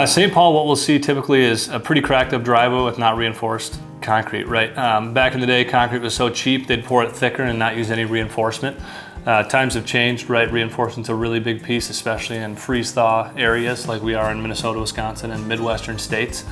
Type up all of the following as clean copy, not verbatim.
St. Paul, what we'll see typically is a pretty cracked up driveway with not reinforced concrete, right? Back in the day, concrete was so cheap, they'd pour it thicker and not use any reinforcement. Times have changed, right? Reinforcement's a really big piece, especially in freeze-thaw areas like we are in Minnesota, Wisconsin, and Midwestern states.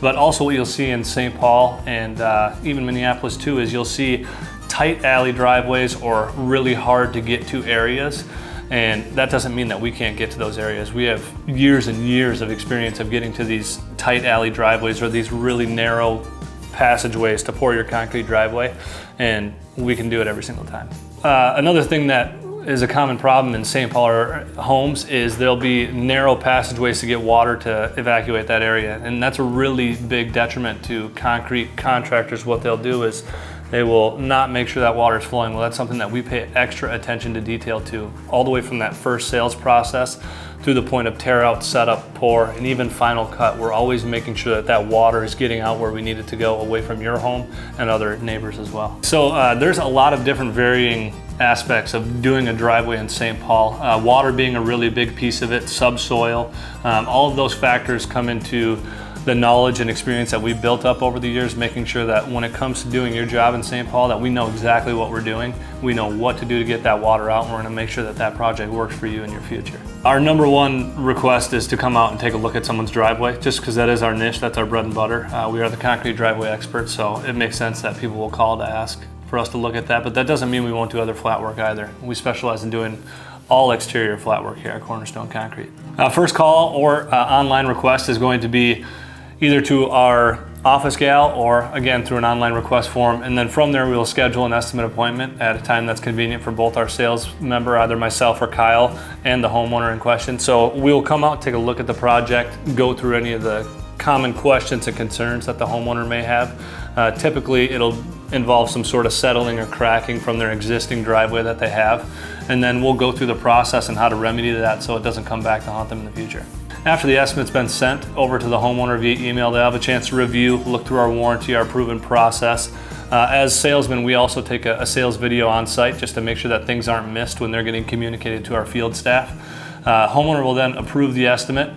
But also what you'll see in St. Paul and even Minneapolis too is you'll see tight alley driveways or really hard to get to areas. And that doesn't mean that we can't get to those areas. We have years and years of experience of getting to these tight alley driveways or these really narrow passageways to pour your concrete driveway, and we can do it every single time. Another thing that is a common problem in St. Paul homes is there'll be narrow passageways to get water to evacuate that area, and that's a really big detriment to concrete contractors. What they'll do is they will not make sure that water is flowing. Well, that's something that we pay extra attention to detail to, all the way from that first sales process through the point of tear out, setup, pour, and even final cut. We're always making sure that that water is getting out where we need it to go, away from your home and other neighbors as well. So there's a lot of different varying aspects of doing a driveway in St. Paul. Water being a really big piece of it, subsoil, all of those factors come into the knowledge and experience that we've built up over the years, making sure that when it comes to doing your job in St. Paul, that we know exactly what we're doing. We know what to do to get that water out, and we're gonna make sure that that project works for you in your future. Our number one request is to come out and take a look at someone's driveway, just because that is our niche, that's our bread and butter. We are the concrete driveway experts, so it makes sense that people will call to ask for us to look at that, but that doesn't mean we won't do other flat work either. We specialize in doing all exterior flat work here at Cornerstone Concrete. First call or online request is going to be either to our office gal or again through an online request form, and then from there we'll schedule an estimate appointment at a time that's convenient for both our sales member, either myself or Kyle, and the homeowner in question. So we'll come out, take a look at the project, go through any of the common questions and concerns that the homeowner may have. Typically it'll involve some sort of settling or cracking from their existing driveway that they have, and then we'll go through the process and how to remedy that so it doesn't come back to haunt them in the future. After the estimate's been sent over to the homeowner via email, they'll have a chance to review, look through our warranty, our proven process. As salesmen, we also take a sales video on site just to make sure that things aren't missed when they're getting communicated to our field staff. Homeowner will then approve the estimate,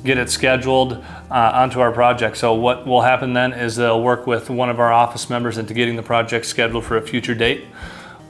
get it scheduled onto our project. So what will happen then is they'll work with one of our office members into getting the project scheduled for a future date.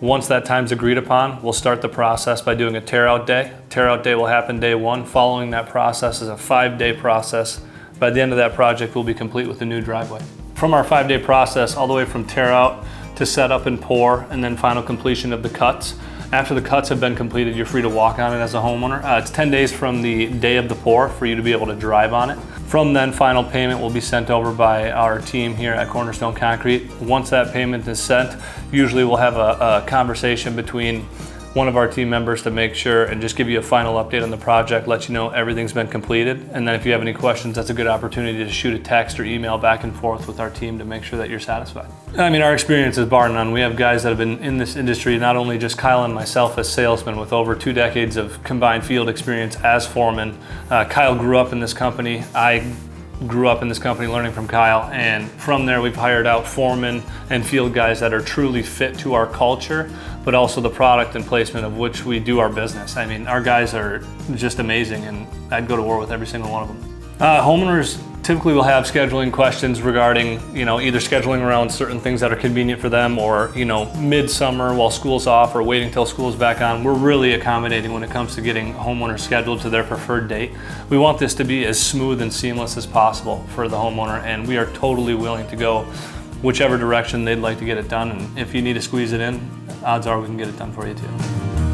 Once that time's agreed upon, we'll start the process by doing a tear out day. Tear out day will happen day one. Following that process is a 5-day process. By the end of that project, we'll be complete with a new driveway. From our 5-day process, all the way from tear out to set up and pour, and then final completion of the cuts. After the cuts have been completed, you're free to walk on it as a homeowner. It's 10 days from the day of the pour for you to be able to drive on it. From then, final payment will be sent over by our team here at Cornerstone Concrete. Once that payment is sent, usually we'll have a conversation between one of our team members to make sure and just give you a final update on the project, let you know everything's been completed. And then if you have any questions, that's a good opportunity to shoot a text or email back and forth with our team to make sure that you're satisfied. I mean, our experience is bar none. We have guys that have been in this industry, not only just Kyle and myself as salesmen, with over 2 decades of combined field experience as foreman. Kyle grew up in this company. I grew up in this company learning from Kyle, and from there we've hired out foremen and field guys that are truly fit to our culture, but also the product and placement of which we do our business. I mean, our guys are just amazing, and I'd go to war with every single one of them. Homeowners typically will have scheduling questions regarding, either scheduling around certain things that are convenient for them, or, midsummer while school's off, or waiting till school's back on. We're really accommodating when it comes to getting homeowners scheduled to their preferred date. We want this to be as smooth and seamless as possible for the homeowner, and we are totally willing to go whichever direction they'd like to get it done. And if you need to squeeze it in, odds are we can get it done for you too.